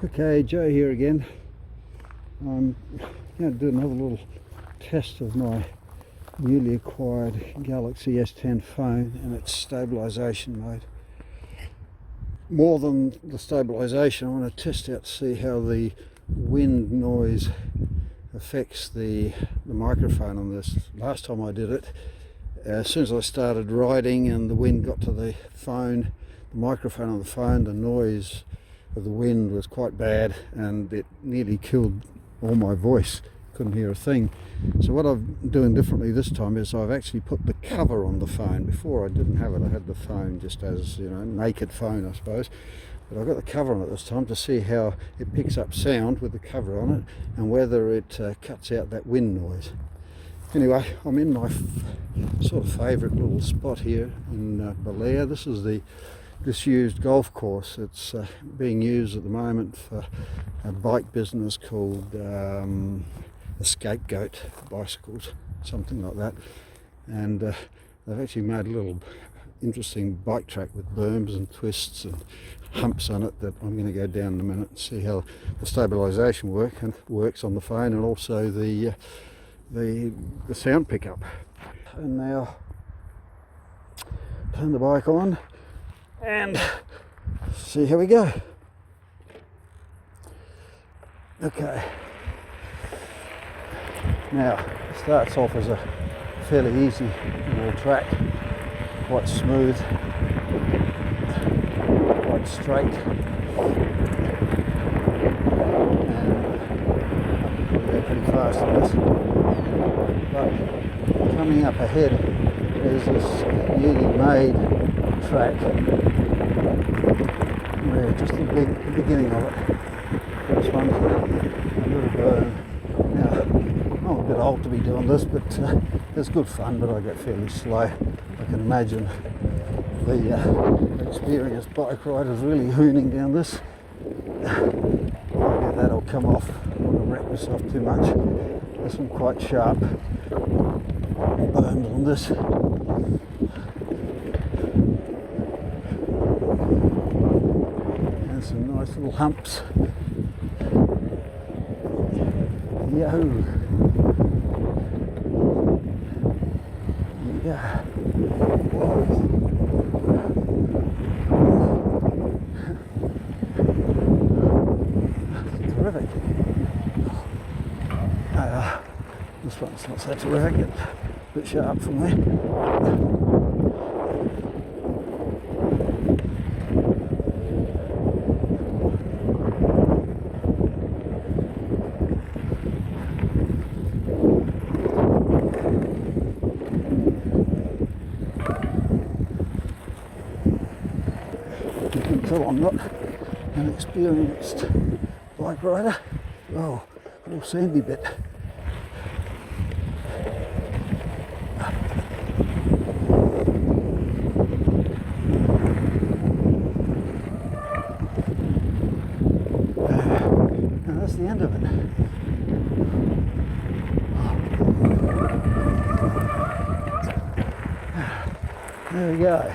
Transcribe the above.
Okay, Joe here again. I'm going to do another little test of my newly acquired Galaxy S10 phone and its stabilisation mode. More than the stabilisation, I want to test out to see how the wind noise affects the microphone on this. Last time I did it, as soon as I started riding and the wind got to the phone, the microphone on the phone, the noise of the wind was quite bad and it nearly killed all my voice. Couldn't hear a thing. So what I'm doing differently this time is I've actually put the cover on the phone. Before I didn't have it, I had the phone just as, naked phone I suppose. But I've got the cover on it this time to see how it picks up sound with the cover on it and whether it cuts out that wind noise. Anyway, I'm in my sort of favourite little spot here in Belair. This is the disused golf course. It's being used at the moment for a bike business called the Scapegoat bicycles, something like that. And they've actually made a little interesting bike track with berms and twists and humps on it that I'm going to go down in a minute and see how the stabilisation works on the phone, and also the sound pickup. And now turn the bike on and see how we go. Okay, now it starts off as a fairly easy little track, quite smooth, quite straight, and go pretty fast on this. But coming up ahead is this newly made track where just the beginning of it. This one's a little berm. Now, I'm a bit old to be doing this, but it's good fun, but I get fairly slow. I can imagine the experienced bike riders really hooning down this. Maybe that'll come off. I don't want to wreck myself too much. There's some quite sharp berms on this. And some nice little humps. Yahoo! Yeah. Whoa. Terrific. This one's not so terrific. It's a bit sharp for me. So I'm not an experienced bike rider. Oh, a little sandy bit. And that's the end of it. There we go.